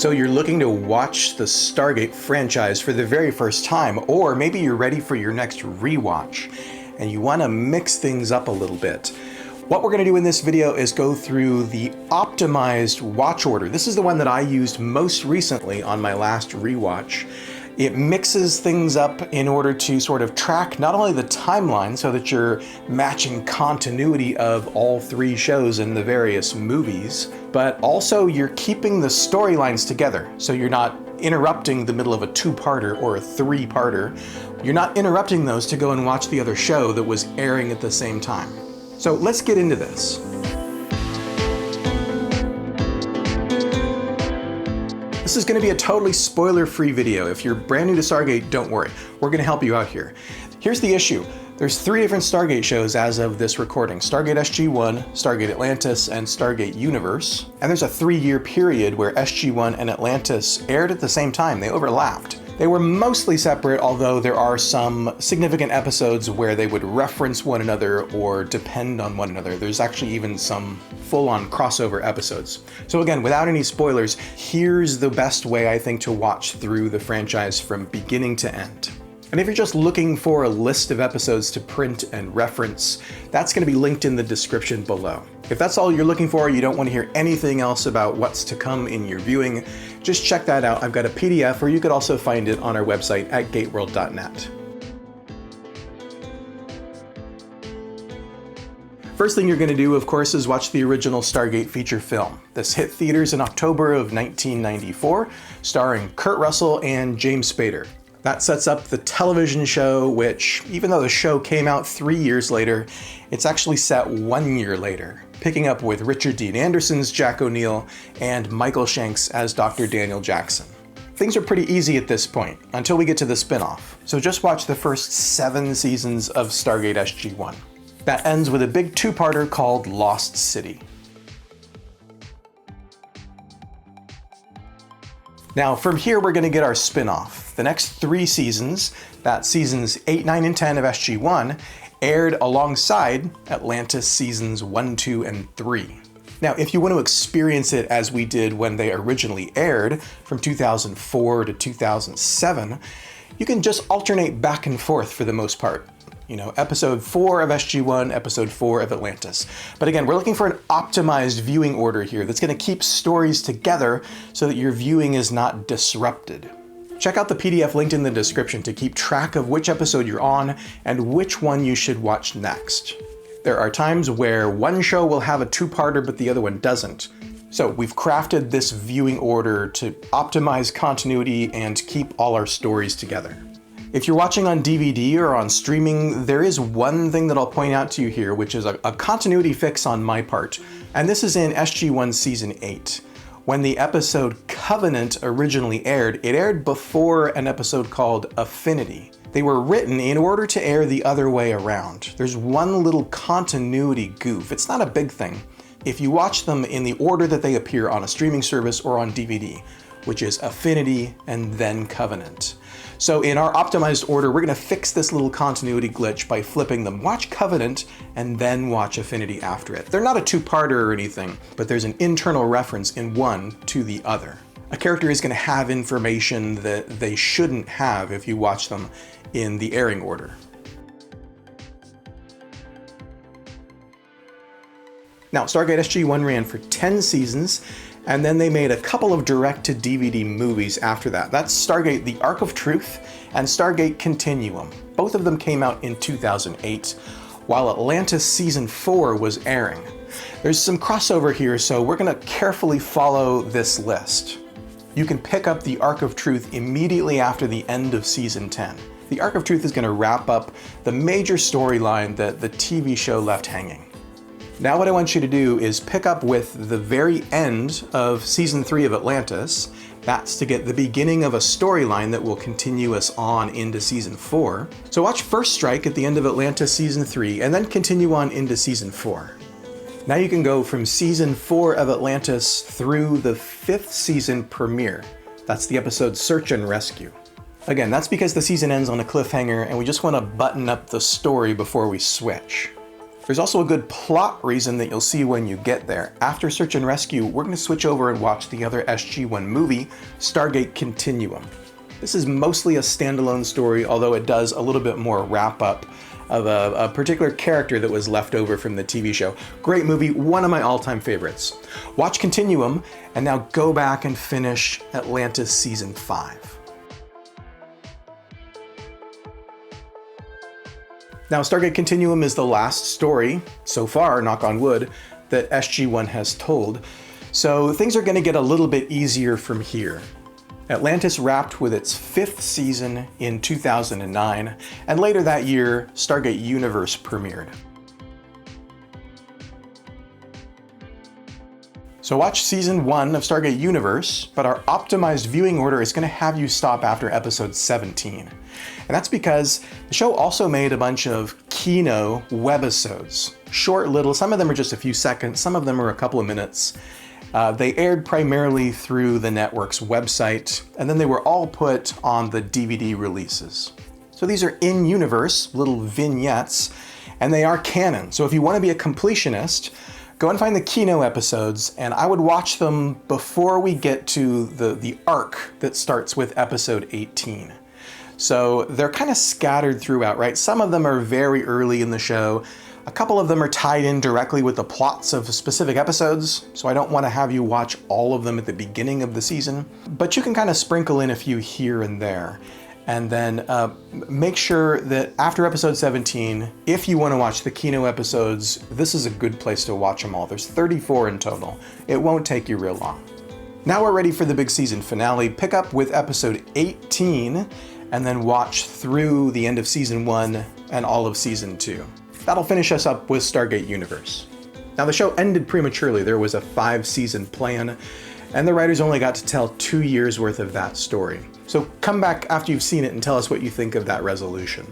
So you're looking to watch the Stargate franchise for the very first time, or maybe you're ready for your next rewatch and you want to mix things up a little bit. What we're going to do in this video is go through the optimized watch order. This is the one that I used most recently on my last rewatch. It mixes things up in order to sort of track not only the timeline so that you're matching continuity of all three shows in the various movies, but also you're keeping the storylines together. So you're not interrupting the middle of a two-parter or a three-parter. You're not interrupting those to go and watch the other show that was airing at the same time. So let's get into this. This is going to be a totally spoiler-free video. If you're brand new to Stargate, don't worry. We're going to help you out here. Here's the issue. There's 3 different Stargate shows as of this recording. Stargate SG-1, Stargate Atlantis, and Stargate Universe. And there's a 3-year period where SG-1 and Atlantis aired at the same time. They overlapped. They were mostly separate, although there are some significant episodes where they would reference one another or depend on one another. There's actually even some full-on crossover episodes. So again, without any spoilers, here's the best way I think to watch through the franchise from beginning to end. And if you're just looking for a list of episodes to print and reference, that's going to be linked in the description below. If that's all you're looking for, you don't want to hear anything else about what's to come in your viewing, just check that out. I've got a PDF, or you could also find it on our website at gateworld.net. First thing you're going to do, of course, is watch the original Stargate feature film. This hit theaters in October of 1994, starring Kurt Russell and James Spader. That sets up the television show, which, even though the show came out 3 years later, it's actually set 1 year later, picking up with Richard Dean Anderson's Jack O'Neill and Michael Shanks as Dr. Daniel Jackson. Things are pretty easy at this point, until we get to the spin-off. So just watch the first 7 seasons of Stargate SG-1. That ends with a big 2-parter called Lost City. Now, from here, we're going to get our spin-off. The next 3 seasons, that's seasons 8, 9, and 10 of SG-1, aired alongside Atlantis seasons 1, 2, and 3. Now, if you want to experience it as we did when they originally aired, from 2004 to 2007, you can just alternate back and forth for the most part. You know, episode 4 of SG-1, episode 4 of Atlantis. But again, we're looking for an optimized viewing order here that's going to keep stories together so that your viewing is not disrupted. Check out the PDF linked in the description to keep track of which episode you're on and which one you should watch next. There are times where one show will have a 2-parter but the other one doesn't. So we've crafted this viewing order to optimize continuity and keep all our stories together. If you're watching on DVD or on streaming, there is one thing that I'll point out to you here, which is a continuity fix on my part. And this is in SG-1 Season 8. When the episode Covenant originally aired, it aired before an episode called Affinity. They were written in order to air the other way around. There's one little continuity goof. It's not a big thing. If you watch them in the order that they appear on a streaming service or on DVD, which is Affinity and then Covenant. So in our optimized order, we're going to fix this little continuity glitch by flipping them. Watch Covenant and then watch Affinity after it. They're not a 2-parter or anything, but there's an internal reference in one to the other. A character is going to have information that they shouldn't have if you watch them in the airing order. Now, Stargate SG-1 ran for 10 seasons, and then they made a couple of direct-to-DVD movies after that. That's Stargate The Ark of Truth and Stargate Continuum. Both of them came out in 2008, while Atlantis Season 4 was airing. There's some crossover here, so we're going to carefully follow this list. You can pick up The Ark of Truth immediately after the end of Season 10. The Ark of Truth is going to wrap up the major storyline that the TV show left hanging. Now what I want you to do is pick up with the very end of Season 3 of Atlantis. That's to get the beginning of a storyline that will continue us on into Season 4. So watch First Strike at the end of Atlantis Season 3 and then continue on into Season 4. Now you can go from Season 4 of Atlantis through the 5th season premiere. That's the episode Search and Rescue. Again, that's because the season ends on a cliffhanger and we just want to button up the story before we switch. There's also a good plot reason that you'll see when you get there. After Search and Rescue, we're going to switch over and watch the other SG-1 movie, Stargate Continuum. This is mostly a standalone story, although it does a little bit more wrap-up of a particular character that was left over from the TV show. Great movie, one of my all-time favorites. Watch Continuum, and now go back and finish Atlantis Season 5. Now, Stargate Continuum is the last story, so far, knock on wood, that SG-1 has told, so things are going to get a little bit easier from here. Atlantis wrapped with its 5th season in 2009, and later that year, Stargate Universe premiered. So watch Season 1 of Stargate Universe, but our optimized viewing order is going to have you stop after episode 17. And that's because the show also made a bunch of Kino webisodes. Short little, some of them are just a few seconds, some of them are a couple of minutes. They aired primarily through the network's website, and then they were all put on the DVD releases. So these are in-universe little vignettes, and they are canon. So if you want to be a completionist, go and find the Kino episodes, and I would watch them before we get to the arc that starts with episode 18. So they're kind of scattered throughout, right? Some of them are very early in the show. A couple of them are tied in directly with the plots of specific episodes, so I don't want to have you watch all of them at the beginning of the season, but you can kind of sprinkle in a few here and there. And then make sure that after episode 17, if you want to watch the Kino episodes, this is a good place to watch them all. There's 34 in total. It won't take you real long. Now we're ready for the big season finale. Pick up with episode 18 and then watch through the end of season 1 and all of season 2. That'll finish us up with Stargate Universe. Now the show ended prematurely. There was a 5-season plan, and the writers only got to tell 2 years worth of that story. So come back after you've seen it and tell us what you think of that resolution.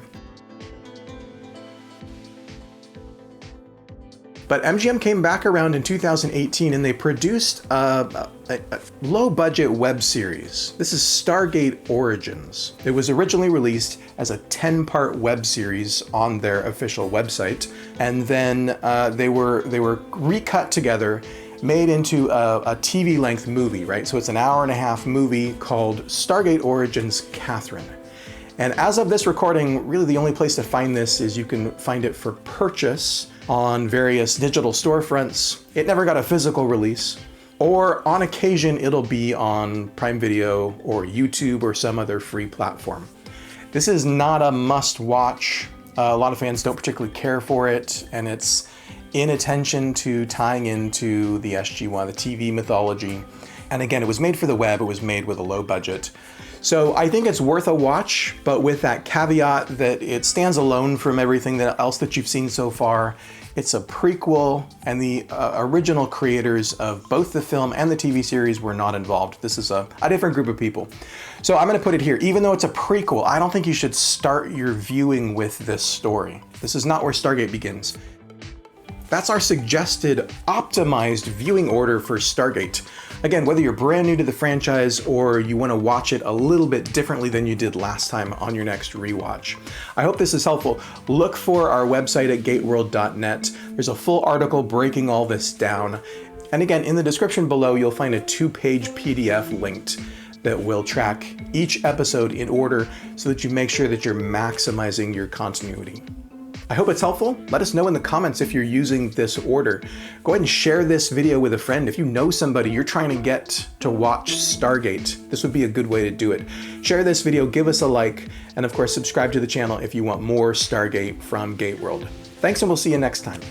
But MGM came back around in 2018 and they produced a low-budget web series. This is Stargate Origins. It was originally released as a 10-part web series on their official website, and then they were recut together, made into a TV-length movie, right? So it's an hour-and-a-half movie called Stargate Origins Catherine. And as of this recording, really the only place to find this is you can find it for purchase on various digital storefronts. It never got a physical release, or on occasion it'll be on Prime Video or YouTube or some other free platform. This is not a must-watch. A lot of fans don't particularly care for it, and it's inattention to tying into the SG-1, the TV mythology. And again, it was made for the web, it was made with a low budget. So I think it's worth a watch, but with that caveat that it stands alone from everything else that you've seen so far. It's a prequel, and the original creators of both the film and the TV series were not involved. This is a different group of people. So I'm gonna put it here, even though it's a prequel, I don't think you should start your viewing with this story. This is not where Stargate begins. That's our suggested optimized viewing order for Stargate. Again, whether you're brand new to the franchise or you want to watch it a little bit differently than you did last time on your next rewatch. I hope this is helpful. Look for our website at gateworld.net. There's a full article breaking all this down. And again, in the description below, you'll find a 2-page PDF linked that will track each episode in order so that you make sure that you're maximizing your continuity. I hope it's helpful. Let us know in the comments if you're using this order. Go ahead and share this video with a friend. If you know somebody you're trying to get to watch Stargate, this would be a good way to do it. Share this video, give us a like, and of course subscribe to the channel if you want more Stargate from GateWorld. Thanks, and we'll see you next time.